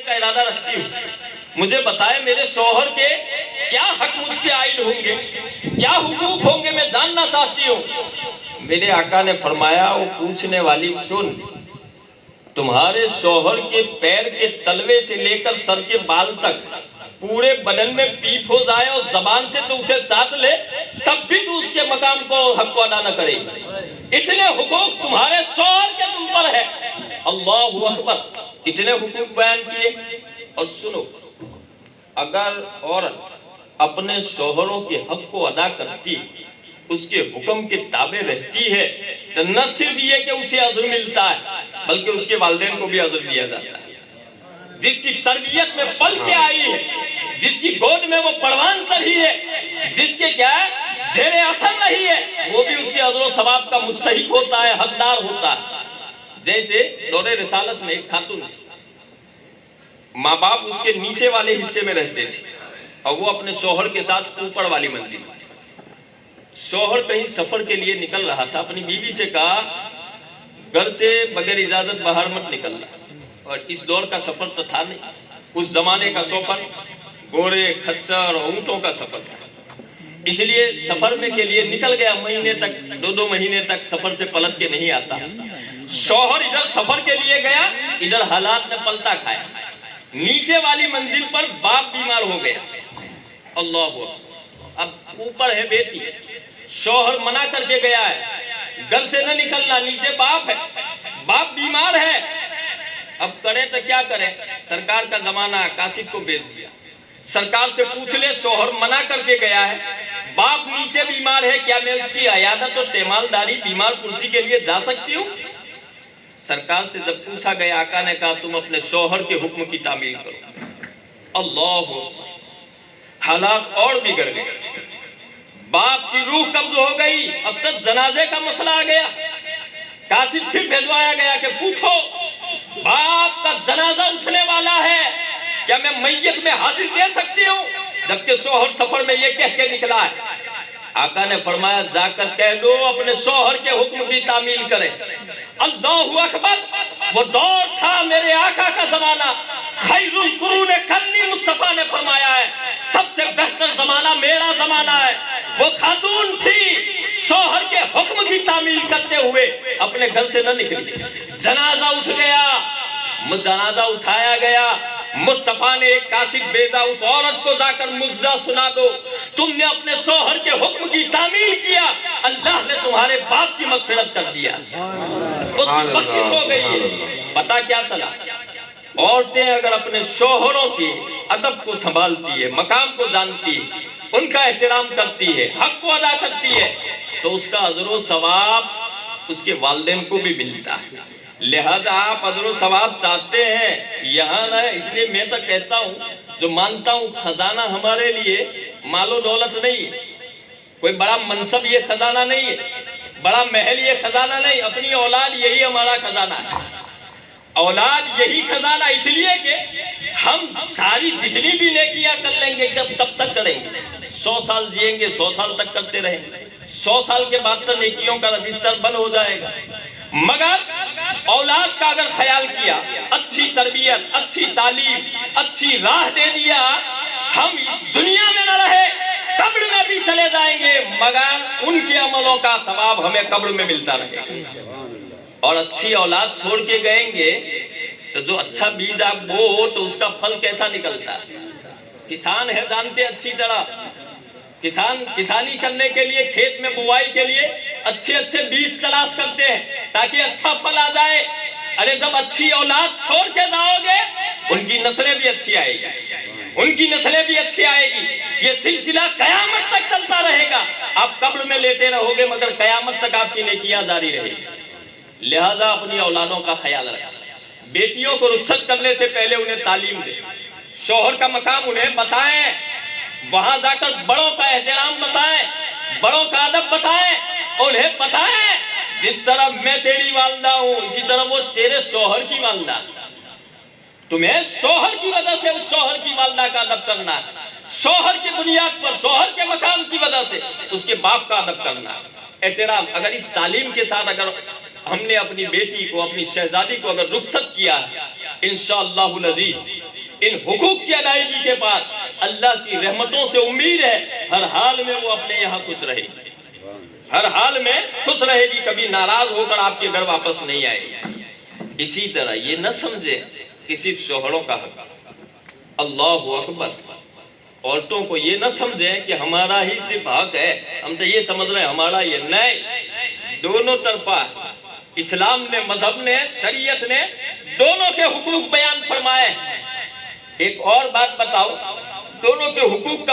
کا ارادہ رکھتی ہوں، مجھے بتائے میرے شوہر کے کیا حق مجھ پہ عائد ہوں گے، کیا حقوق ہوں گے، میں جاننا چاہتی ہوں۔ میرے آقا نے فرمایا وہ پوچھنے والی سن، تمہارے شوہر کے پیر کے تلوے سے لے کر سر کے بال تک پورے بدن میں پیپ ہو جائے اور زبان سے تو اسے چاٹ لے تب بھی تو اس کے مقام کو حق کو ادا نہ کرے، اتنے حقوق تمہارے شوہر کے تم پر ہے۔ اللہ اکبر، کتنے حقوق بیان کیے۔ اور سنو، اگر عورت اپنے شوہروں کے حق کو ادا کرتی، اس کے حکم کے تابع رہتی ہے، تو نہ صرف یہ کہ اسے اجر ملتا ہے بلکہ اس کے والدین کو بھی اجر دیا جاتا ہے۔ جس کی تربیت میں پل کے آئی ہے، جس کی گود میں وہ پروان چڑھی ہے، جس کے کیا ہے زیر اثر رہی ہے، وہ بھی اس کے اجر و ثواب کا مستحق ہوتا ہے، حقدار ہوتا ہے۔ جیسے دور رسالت میں ایک خاتون تھی، ماں باپ اس کے نیچے والے حصے میں رہتے تھے اور وہ اپنے شوہر کے ساتھ اوپر والی منزل میں۔ شوہر کہیں سفر کے لیے نکل رہا تھا، اپنی بیوی سے کہا گھر سے بغیر اجازت باہر مت نکلنا، اور اس دور کا سفر تو تھا نہیں، اس زمانے کا سفر گھوڑے خچر اونٹوں کا سفر تھا، اس لیے سفر میں کے لیے نکل گیا، مہینے تک 2 مہینے تک سفر سے پلٹ کے نہیں آتا۔ شوہر ادھر سفر کے لیے گیا، ادھر حالات نے پلٹا کھایا، نیچے والی منزل پر باپ بیمار ہو گیا۔ اللہ اکبر، اب اوپر ہے بیٹی، شوہر منع کر کے گیا ہے گھر سے نہ نکلنا، نیچے باپ ہے، باپ بیمار ہے، اب کرے تو کیا کرے؟ سرکار کا زمانہ، قاصد کو بھیج دیا، سرکار سے پوچھ لے شوہر منع کر کے گیا ہے، باپ نیچے بیمار ہے، کیا میں اس کی عیادت اور تیمالداری بیمار پرسی کے لیے جا سکتی ہوں؟ سرکار سے جب پوچھا گیا، آقا نے کہا تم اپنے شوہر کے حکم کی تعمیل کرو۔ اللہ، حالات اور بگڑ گئے، باپ کی روح قبض ہو گئی، اب تک جنازے کا مسئلہ آ گیا، قاصد پھر بھیجوایا گیا کہ پوچھو باپ کا جنازہ اٹھنے والا ہے، کیا میں میت میں حاضر دے سکتی ہوں؟ جبکہ شوہر سفر میں یہ کہہ کے نکلا ہے۔ آقا نے فرمایا جا کر کہہ دو اپنے شوہر کے حکم کی تعمیل کرے۔ اللہ اکبر، وہ دور تھا میرے آقا کا زمانہ، خیر القرون قرنی، مصطفیٰ نے فرمایا ہے سب سے بہتر زمانہ میرا زمانہ ہے۔ وہ خاتون تھی، شوہر کے حکم کی تعمیل کرتے ہوئے اپنے گھر سے نہ نکلی، جنازہ اٹھ گیا، جنازہ اٹھایا گیا، مصطفیٰ نے ایک قاصد بھیجا، اس عورت کو جا کر مژدہ سنا دو، تم نے اپنے شوہر کے حکم کی تعمیل کیا، اللہ نے تمہارے باپ کی مغفرت کر دیا، اس کی بخشش ہو گئی ہے۔ پتہ کیا چلا؟ عورتیں اگر اپنے شوہروں کی ادب کو سنبھالتی ہے، مقام کو جانتی ہے، ان کا احترام کرتی ہے، حق کو ادا کرتی ہے، تو اس کا اجر و ثواب اس کے والدین کو بھی ملتا ہے۔ لہذا آپ اجر و ثواب چاہتے ہیں یہاں نہ، اس لیے میں تو کہتا ہوں، جو مانتا ہوں خزانہ ہمارے لیے مال و دولت نہیں ہے، کوئی بڑا منصب یہ خزانہ نہیں ہے، بڑا محل یہ خزانہ نہیں، اپنی اولاد یہی ہمارا خزانہ ہے۔ اولاد یہی خزانہ اس لیے کہ ہم ساری جتنی بھی نیکیاں کر لیں گے تب تک کریں گے، 100 سال جئیں گے، 100 سال تک کرتے رہیں گے، 100 سال کے بعد تو نیکیوں کا رجسٹر بند ہو جائے گا۔ مگر اولاد کا اگر خیال کیا، اچھی تربیت، اچھی تعلیم، اچھی راہ دے دیا، ہم اس دنیا میں نہ رہے قبر میں بھی چلے جائیں گے، مگر ان کے عملوں کا ثواب ہمیں قبر میں ملتا رہے گا۔ اور اچھی اولاد چھوڑ کے گئیں گے تو جو اچھا بیج آپ بو تو اس کا پھل کیسا نکلتا ہے؟ کسان ہے جانتے اچھی طرح، کسانی کرنے کے لیے کھیت میں بوائی کے لیے اچھے اچھے بیج تلاش کرتے ہیں تاکہ اچھا پھل آ جائے۔ ارے جب اچھی اولاد چھوڑ کے جاؤ گے ان کی نسلیں بھی اچھی آئے گی، ان کی نسلیں بھی اچھی آئے گی، یہ سلسلہ قیامت تک چلتا رہے گا۔ آپ قبر میں لیتے رہو گے مگر قیامت تک آپ کی نیکیاں جاری رہے گی۔ لہذا اپنی اولادوں کا خیال رکھیں، بیٹیوں کو رخصت کرنے سے پہلے انہیں تعلیم دیں، شوہر کا مقام انہیں بتائیں، وہاں جا کر بڑوں کا احترام بتائیں، بڑوں کا ادب بتائیں، انہیں بتائیں جس طرح میں تیری والدہ ہوں اسی طرح وہ تیرے شوہر کی والدہ، تمہیں شوہر کی وجہ سے اس شوہر کی والدہ کا ادب کرنا، شوہر کی بنیاد پر، شوہر کے مقام کی وجہ سے اس کے باپ کا ادب کرنا، احترام۔ اگر اس تعلیم کے ساتھ اگر ہم نے اپنی بیٹی کو، اپنی شہزادی کو اگر رخصت کیا، انشاءاللہ العزیز ان حقوق کی ادائیگی کے بعد اللہ کی رحمتوں سے امید ہے ہر حال میں وہ اپنے یہاں خوش رہے گی، ہر حال میں خوش رہے گی، کبھی ناراض ہو کر آپ کے گھر واپس نہیں آئے گی۔ اسی طرح یہ نہ سمجھے کہ صرف شوہروں کا حق، اللہ اکبر، عورتوں کو یہ نہ سمجھے کہ ہمارا ہی صرف حق ہے، ہم تو یہ سمجھ رہے ہیں ہمارا یہ، نہیں، دونوں طرفہ اسلام نے، مذہب نے، شریعت نے دونوں کے حقوق بیان فرمائے۔ ایک اور بات بتاؤ، دونوں کے حقوق کا